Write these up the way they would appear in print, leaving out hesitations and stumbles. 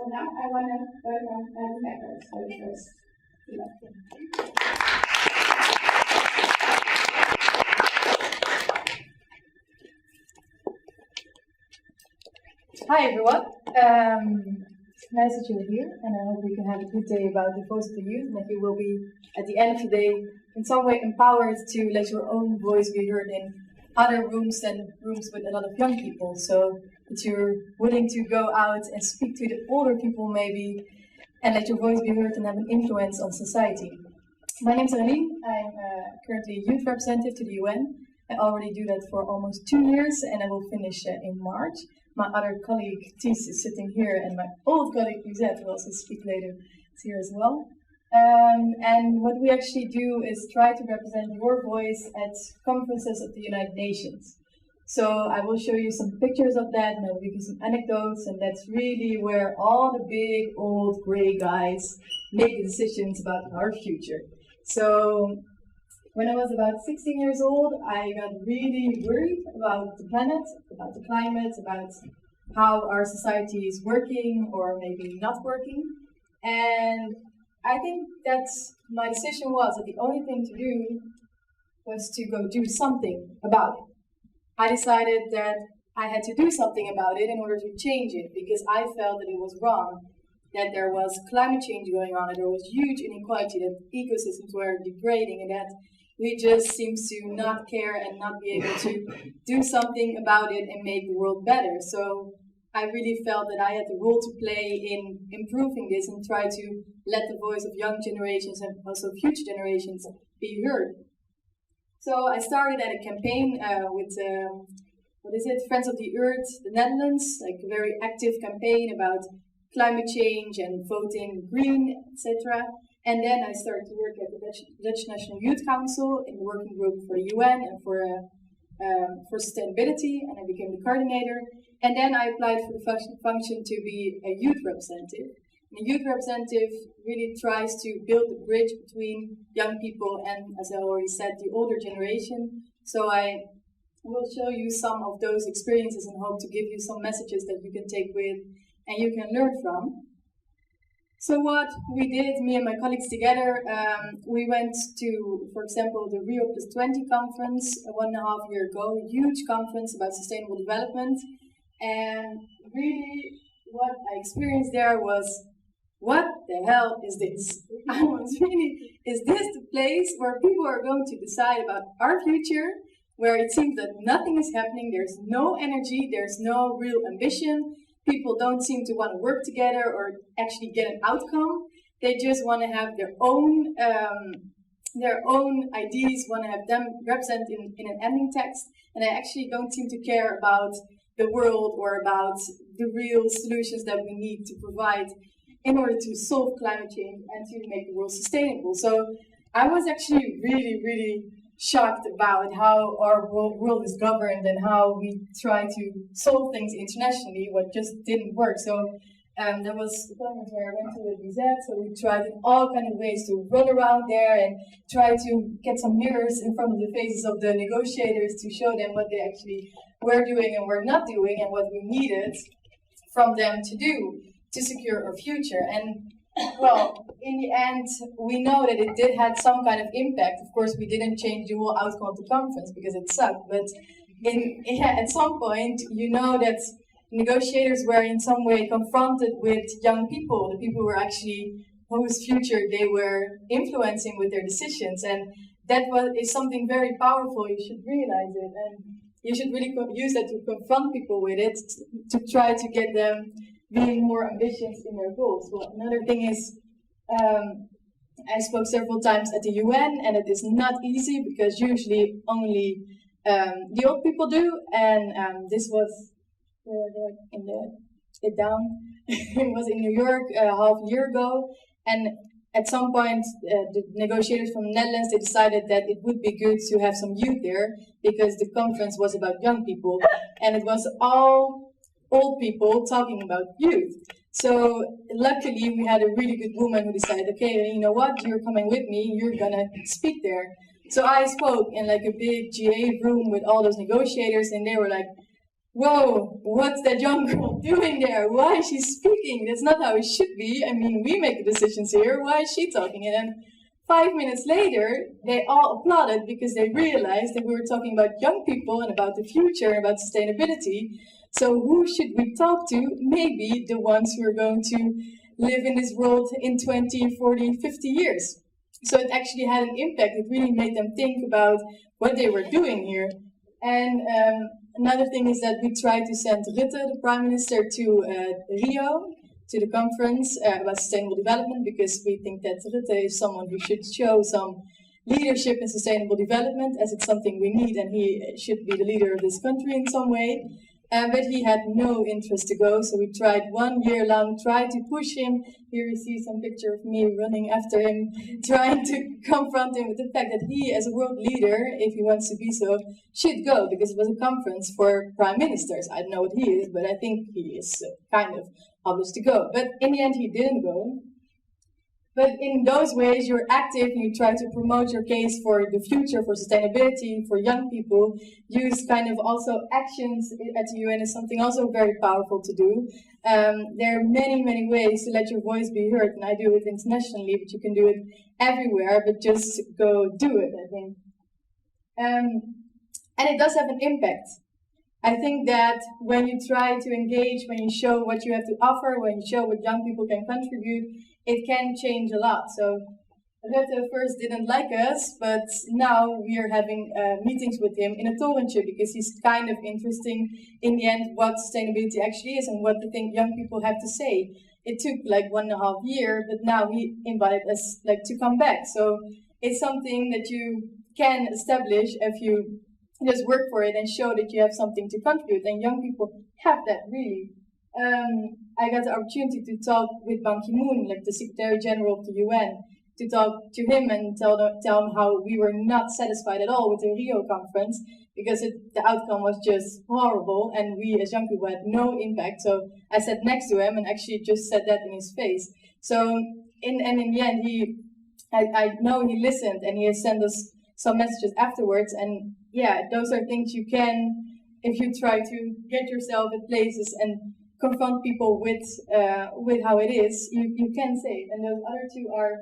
So now I want to welcome Becker for the first lecture. Hi everyone, it's nice that you're here, and I hope we can have a good day about the voice of the youth, and that you will be, at the end of the day, in some way empowered to let your own voice be heard in other rooms than rooms with a lot of young people, so that you're willing to go out and speak to the older people maybe, and let your voice be heard and have an influence on society. My name is Raline, I'm currently youth representative to the UN. I already do that for almost 2 years, and I will finish in March. My other colleague, Ties, is sitting here, and my old colleague, Lisette, will also speak later, is here as well. And what we actually do is try to represent your voice at conferences of the United Nations. So I will show you some pictures of that, and I will give you some anecdotes, and that's really where all the big, old, grey guys make the decisions about our future. So when I was about 16 years old, I got really worried about the planet, about the climate, about how our society is working or maybe not working. And I think that my decision was that the only thing to do was to go do something about it. I decided that I had to do something about it in order to change it, because I felt that it was wrong, that there was climate change going on, and there was huge inequality, that ecosystems were degrading, and that we just seem to not care and not be able to do something about it and make the world better. So I really felt that I had a role to play in improving this and try to let the voice of young generations and also future generations be heard. So I started at a campaign with, Friends of the Earth, the Netherlands, like a very active campaign about climate change and voting green, etc. And then I started to work at the Dutch National Youth Council in the working group for the UN and for sustainability, and I became the coordinator. And then I applied for the function to be a youth representative. And a youth representative really tries to build a bridge between young people and, as I already said, the older generation. So I will show you some of those experiences and hope to give you some messages that you can take with and you can learn from. So what we did, me and my colleagues together, we went to, for example, the Rio +20 conference 1.5 years ago, a huge conference about sustainable development. And really what I experienced there was, what the hell is this? I was really, is this the place where people are going to decide about our future, where it seems that nothing is happening, there's no energy, there's no real ambition, people don't seem to want to work together or actually get an outcome. They just want to have their own ideas, want to have them represented in an ending text, and they actually don't seem to care about the world or about the real solutions that we need to provide in order to solve climate change and to make the world sustainable. So I was actually really, really shocked about how our world is governed and how we try to solve things internationally, what just didn't work. So there was a moment where I went to Lisette, so we tried in all kinds of ways to run around there and try to get some mirrors in front of the faces of the negotiators to show them what they actually were doing and were not doing and what we needed from them to do to secure our future. And well, in the end, we know that it did have some kind of impact. Of course, we didn't change the whole outcome of the conference because it sucked. But at some point, you know that negotiators were in some way confronted with young people, the people who were actually whose future they were influencing with their decisions. And that is something very powerful. You should realize it. And you should really use that to confront people with it, to try to get them being more ambitious in their goals. Well, another thing is, I spoke several times at the UN, and it is not easy because usually only the old people do. And this was it was in New York half a year ago, and at some point the negotiators from the Netherlands, they decided that it would be good to have some youth there because the conference was about young people, and it was all old people talking about youth. So luckily we had a really good woman who decided, okay, you know what, you're coming with me, you're gonna speak there. So I spoke in like a big GA room with all those negotiators, and they were like, whoa, what's that young girl doing there? Why is she speaking? That's not how it should be. I mean, we make the decisions here. Why is she talking? And then 5 minutes later, they all applauded because they realized that we were talking about young people and about the future and about sustainability. So who should we talk to? Maybe the ones who are going to live in this world in 20, 40, 50 years. So it actually had an impact. It really made them think about what they were doing here. And another thing is that we tried to send Rutte, the Prime Minister, to Rio, to the conference about sustainable development, because we think that Rutte is someone who should show some leadership in sustainable development, as it's something we need, and he should be the leader of this country in some way. But he had no interest to go, so we tried 1 year long, tried to push him. Here you see some picture of me running after him, trying to confront him with the fact that he, as a world leader, if he wants to be so, should go, because it was a conference for prime ministers. I don't know what he is, but I think he is kind of obliged to go. But in the end, he didn't go. But in those ways, you're active and you try to promote your case for the future, for sustainability, for young people. Use kind of also actions at the UN is something also very powerful to do. There are many, many ways to let your voice be heard, and I do it internationally, but you can do it everywhere, but just go do it, I think. And it does have an impact. I think that when you try to engage, when you show what you have to offer, when you show what young people can contribute, it can change a lot. So Rutte first didn't like us, but now we are having meetings with him in a torentje, because he's kind of interesting in the end what sustainability actually is and what the young people have to say. It took like 1.5 years, but now he invited us to come back. So it's something that you can establish if you just work for it and show that you have something to contribute, and young people have that really. I got the opportunity to talk with Ban Ki-moon, the Secretary General of the UN, to talk to him and tell him how we were not satisfied at all with the Rio conference, because the outcome was just horrible and we as young people had no impact. So I sat next to him and actually just said that in his face. So in the end, I know he listened and he has sent us some messages afterwards. And yeah, those are things you can, if you try to get yourself at places and confront people with how it is, you can say it. And those other two are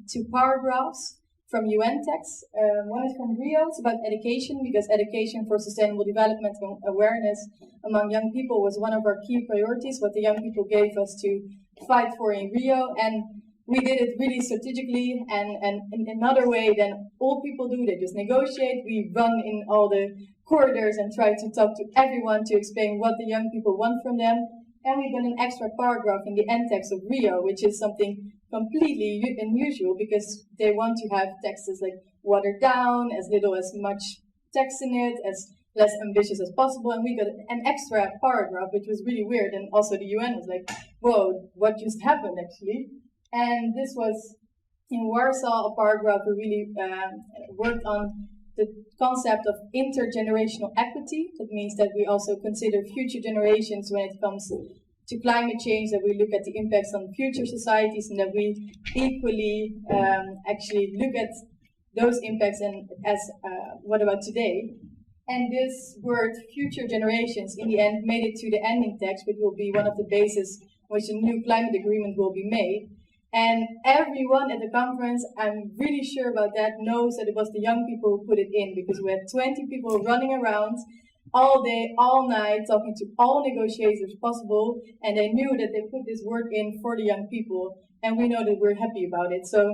two paragraphs from UN texts. One is from Rio, it's about education, because education for sustainable development and awareness among young people was one of our key priorities, what the young people gave us to fight for in Rio. And we did it really strategically and in another way than all people do. They just negotiate. We run in all the corridors and try to talk to everyone to explain what the young people want from them. And we got an extra paragraph in the end text of Rio, which is something completely unusual, because they want to have texts like watered down, as little as much text in it, as less ambitious as possible. And we got an extra paragraph, which was really weird. And also the UN was like, whoa, what just happened actually? And this was in Warsaw, a paragraph we really worked on the concept of intergenerational equity. That means that we also consider future generations when it comes to climate change, that we look at the impacts on future societies, and that we equally actually look at those impacts and as what about today. And this word, future generations, in the end made it to the ending text, which will be one of the bases on which a new climate agreement will be made. And everyone at the conference, I'm really sure about that, knows that it was the young people who put it in, because we had 20 people running around all day, all night, talking to all negotiators possible, and they knew that they put this work in for the young people, and we know that we're happy about it. So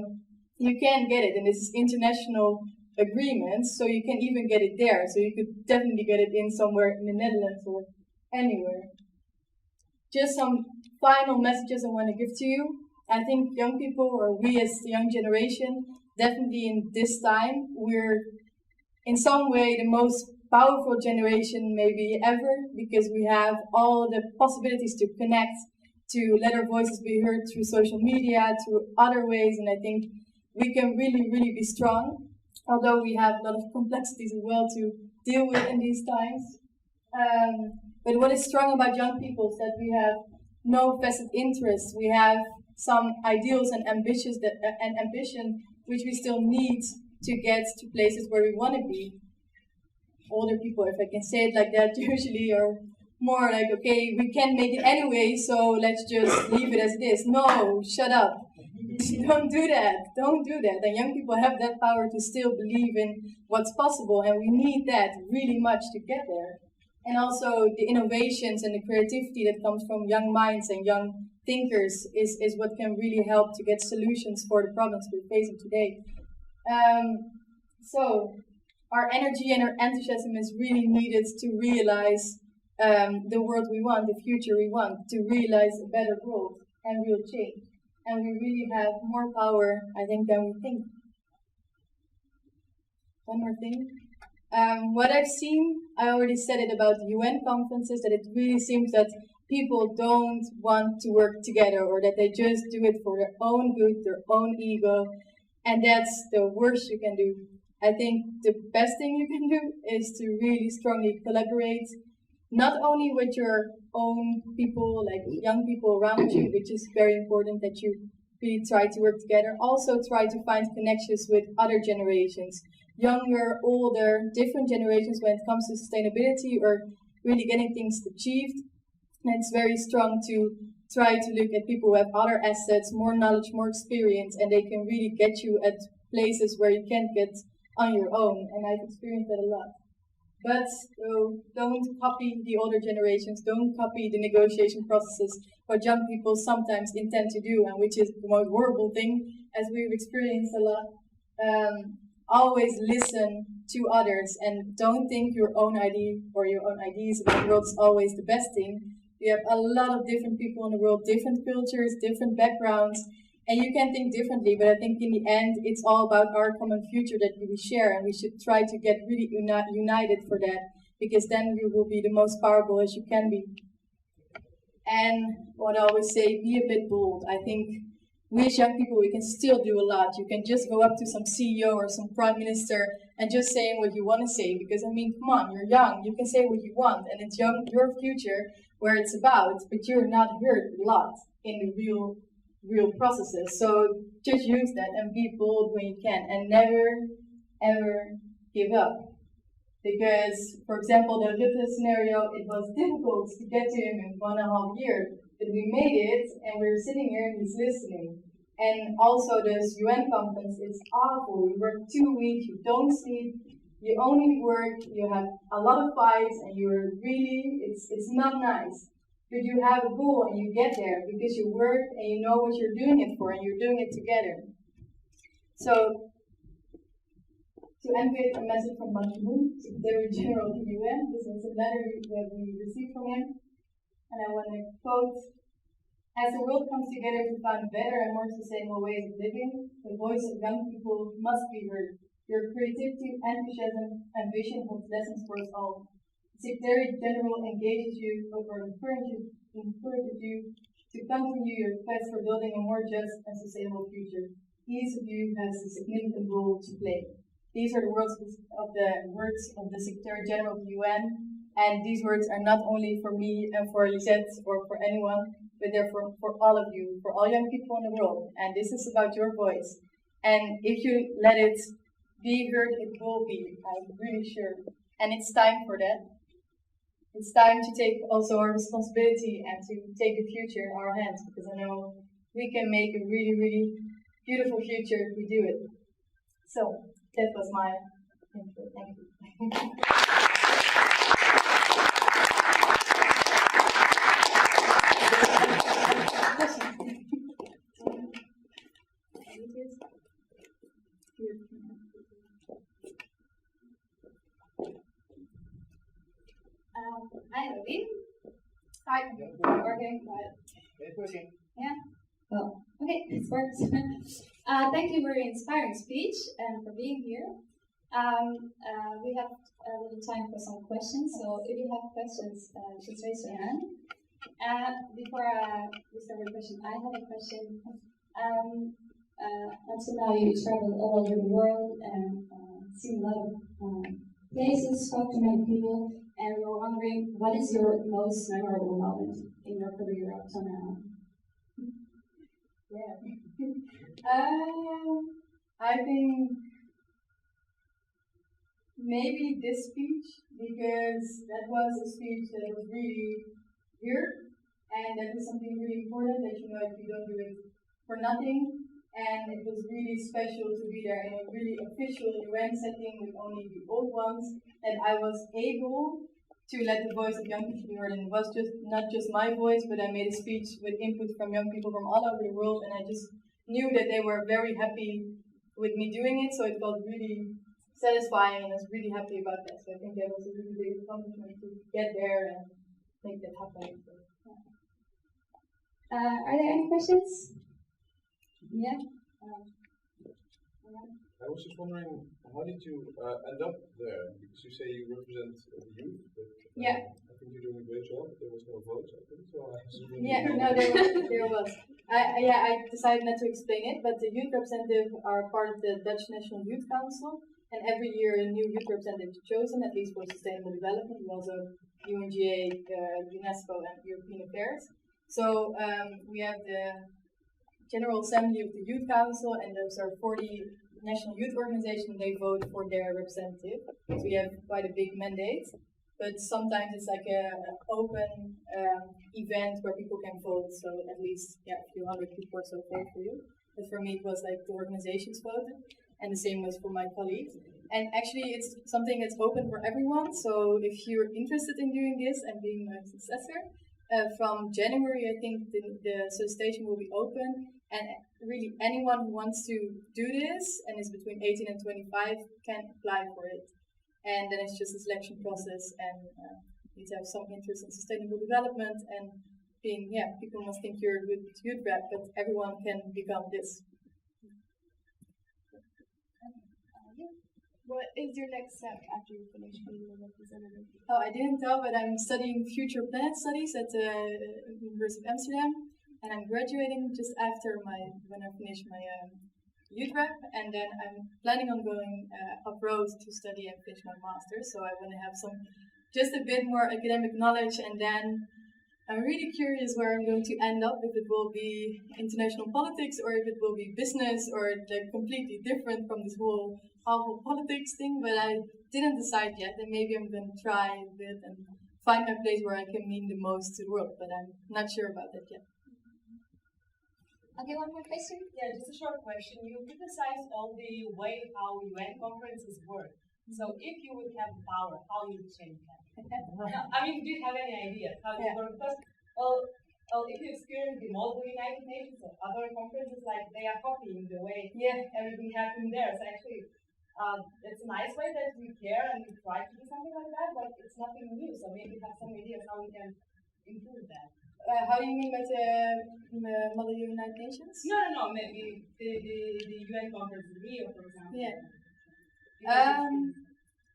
you can get it, and this is international agreements, so you can even get it there. So you could definitely get it in somewhere in the Netherlands or anywhere. Just some final messages I want to give to you. I think young people, or we as the young generation, definitely in this time, we're in some way the most powerful generation maybe ever, because we have all the possibilities to connect, to let our voices be heard through social media, through other ways, and I think we can really, really be strong, although we have a lot of complexities as well to deal with in these times. But what is strong about young people is that we have no vested interests. We have some ideals and ambition which we still need to get to places where we want to be. older people, if I can say it like that, usually are more like, okay, we can make it anyway, so let's just leave it as it is. No, shut up. Don't do that. Don't do that. And young people have that power to still believe in what's possible, and we need that really much to get there. And also the innovations and the creativity that comes from young minds and young thinkers is what can really help to get solutions for the problems we're facing today. So our energy and our enthusiasm is really needed to realize the world we want, the future we want, to realize a better world and real change. And we really have more power, I think, than we think. One more thing. What I've seen, I already said it about the UN conferences, that it really seems that people don't want to work together, or that they just do it for their own good, their own ego, and that's the worst you can do. I think the best thing you can do is to really strongly collaborate, not only with your own people, like young people around you, which is very important that you really try to work together, also try to find connections with other generations, younger, older, different generations when it comes to sustainability or really getting things achieved. And it's very strong to try to look at people who have other assets, more knowledge, more experience, and they can really get you at places where you can't get on your own. And I've experienced that a lot. But don't copy the older generations, don't copy the negotiation processes, what young people sometimes intend to do, and which is the most horrible thing, as we've experienced a lot. Always listen to others, and don't think your own idea or your own ideas about the world is always the best thing. You have a lot of different people in the world, different cultures, different backgrounds, and you can think differently, but I think in the end, it's all about our common future that we share, and we should try to get really united for that, because then you will be the most powerful as you can be. And what I always say, be a bit bold. I think we as young people, we can still do a lot. You can just go up to some CEO or some prime minister and just say what you want to say, because I mean, come on, you're young, you can say what you want, and it's your future where it's about, but you're not heard a lot in the real processes. So just use that and be bold when you can, and never ever give up. Because, for example, the Rutte scenario, it was difficult to get to him in 1.5 years, but we made it, and we're sitting here and he's listening. And also this UN conference, it's awful. You work 2 weeks, you don't sleep, you only work, you have a lot of fights, and you're really, it's not nice. But you have a goal and you get there because you work and you know what you're doing it for, and you're doing it together. So, to end with a message from Ban Ki-moon, Secretary General of the UN. This was a letter that we received from him. And I want to quote, "As the world comes together to find better and more sustainable ways of living, the voice of young people must be heard. Your creativity, enthusiasm, and vision hold lessons for us all. The Secretary General engages you or encourages you to continue your quest for building a more just and sustainable future. Each of you has a significant role to play." These are the words of the Secretary General of the UN, and these words are not only for me and for Lisette or for anyone, but they're for all of you, for all young people in the world. And this is about your voice. And if you let it be heard, it will be, I'm really sure. And it's time for that. It's time to take also our responsibility and to take the future in our hands, because I know we can make a really, really beautiful future if we do it. So, that was my intro. Thank you. Hi, Robin. Hi. Working, but yeah. Well, okay, it works. Thank you for your inspiring speech and for being here. We have a little time for some questions, so if you have questions, just raise your hand. Before we start with the question, I have a question. Until now, you traveled all over the world and seen a lot of places, talked to many people, and we were wondering, what is your most memorable moment in your career up to now? Yeah. I think maybe this speech, because that was a speech that was really here, and that is something really important that you know if you don't do it for nothing. And it was really special to be there in a really official UN setting with only the old ones, and I was able to let the voice of young people be heard. And it was just not just my voice, but I made a speech with input from young people from all over the world, and I just knew that they were very happy with me doing it, so it felt really satisfying, and I was really happy about that. So I think that was a really big accomplishment to get there and make that happen. Are there any questions? Yeah. I was just wondering, how did you end up there? Because you say you represent the youth, but Yeah. I think you're doing a great job. There was no vote, I think. So I assume Yeah, no, there was. I decided not to explain it, but the youth representatives are part of the Dutch National Youth Council, and every year a new youth representative is chosen, at least for sustainable development, also UNGA, UNESCO, and European Affairs. So we have the General Assembly of the Youth Council, and those are 40 national youth organizations. They vote for their representative. So we have quite a big mandate. But sometimes it's like an open event where people can vote. So at least a few hundred people or so vote for you. But for me, it was like the organizations voted, and the same was for my colleagues. And actually, it's something that's open for everyone. So if you're interested in doing this and being my successor, from January, I think the solicitation will be open, and really anyone who wants to do this and is between 18 and 25 can apply for it. And then it's just a selection process, and you need to have some interest in sustainable development, and being, people must think you're a good youth rep, but everyone can become this. What is your next step after you finish being a representative? Oh, I didn't tell, but I'm studying future planet studies at the University of Amsterdam, and I'm graduating just after when I finish my youth rep, and then I'm planning on going abroad to study and finish my master's. So I want to have just a bit more academic knowledge, and then I'm really curious where I'm going to end up, if it will be international politics or if it will be business or like completely different from this whole awful politics thing, but I didn't decide yet, and maybe I'm going to try a bit and find my place where I can mean the most to the world, but I'm not sure about that yet. Okay, one more question? Yeah, just a short question. You criticized all the way how UN conferences work. So if you would have the power, how you would change that? I mean, do you have any idea how it works? Because if you experience the model United Nations or other conferences, like they are copying the way everything happened there. So actually, it's a nice way that we care and we try to do something like that, but it's nothing new. So maybe have some ideas how we can improve that. How do you mean by the Model United Nations? No, maybe the UN conference in Rio, for example. Yeah.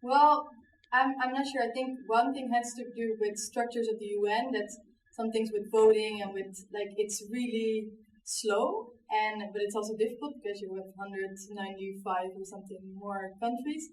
Well, I'm not sure. I think one thing has to do with structures of the UN. That's some things with voting and with it's really slow, but it's also difficult because you have 195 or something more countries.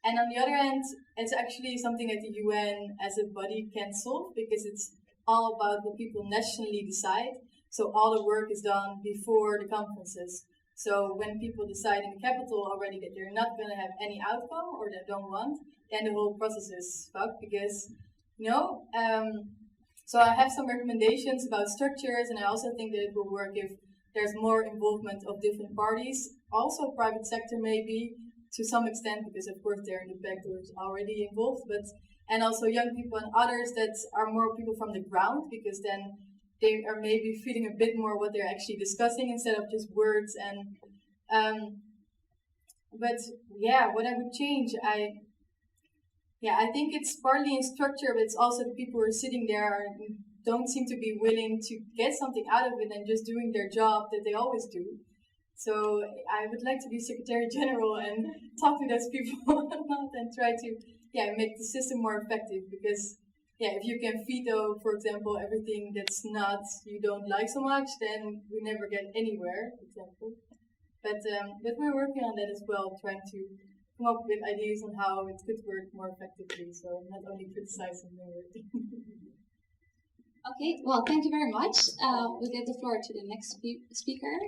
And on the other hand, it's actually something that the UN as a body can solve, because it's all about what people nationally decide. So all the work is done before the conferences. So when people decide in the capital already that they're not going to have any outcome or they don't want, then the whole process is fucked, because, so I have some recommendations about structures, and I also think that it will work if there's more involvement of different parties, also private sector maybe, to some extent, because of course they're in the back doors already involved, and also young people and others that are more people from the ground, because then they are maybe feeling a bit more what they're actually discussing instead of just words. And what I would change, I think it's partly in structure, but it's also the people who are sitting there don't seem to be willing to get something out of it and just doing their job that they always do. So I would like to be Secretary General and talk to those people and try to make the system more effective, because if you can veto, for example, everything that's not you don't like so much, then we never get anywhere, for example. But we're working on that as well, trying to come up with ideas on how it could work more effectively, so not only criticizing the work. Okay, well, thank you very much. We'll give the floor to the next speaker.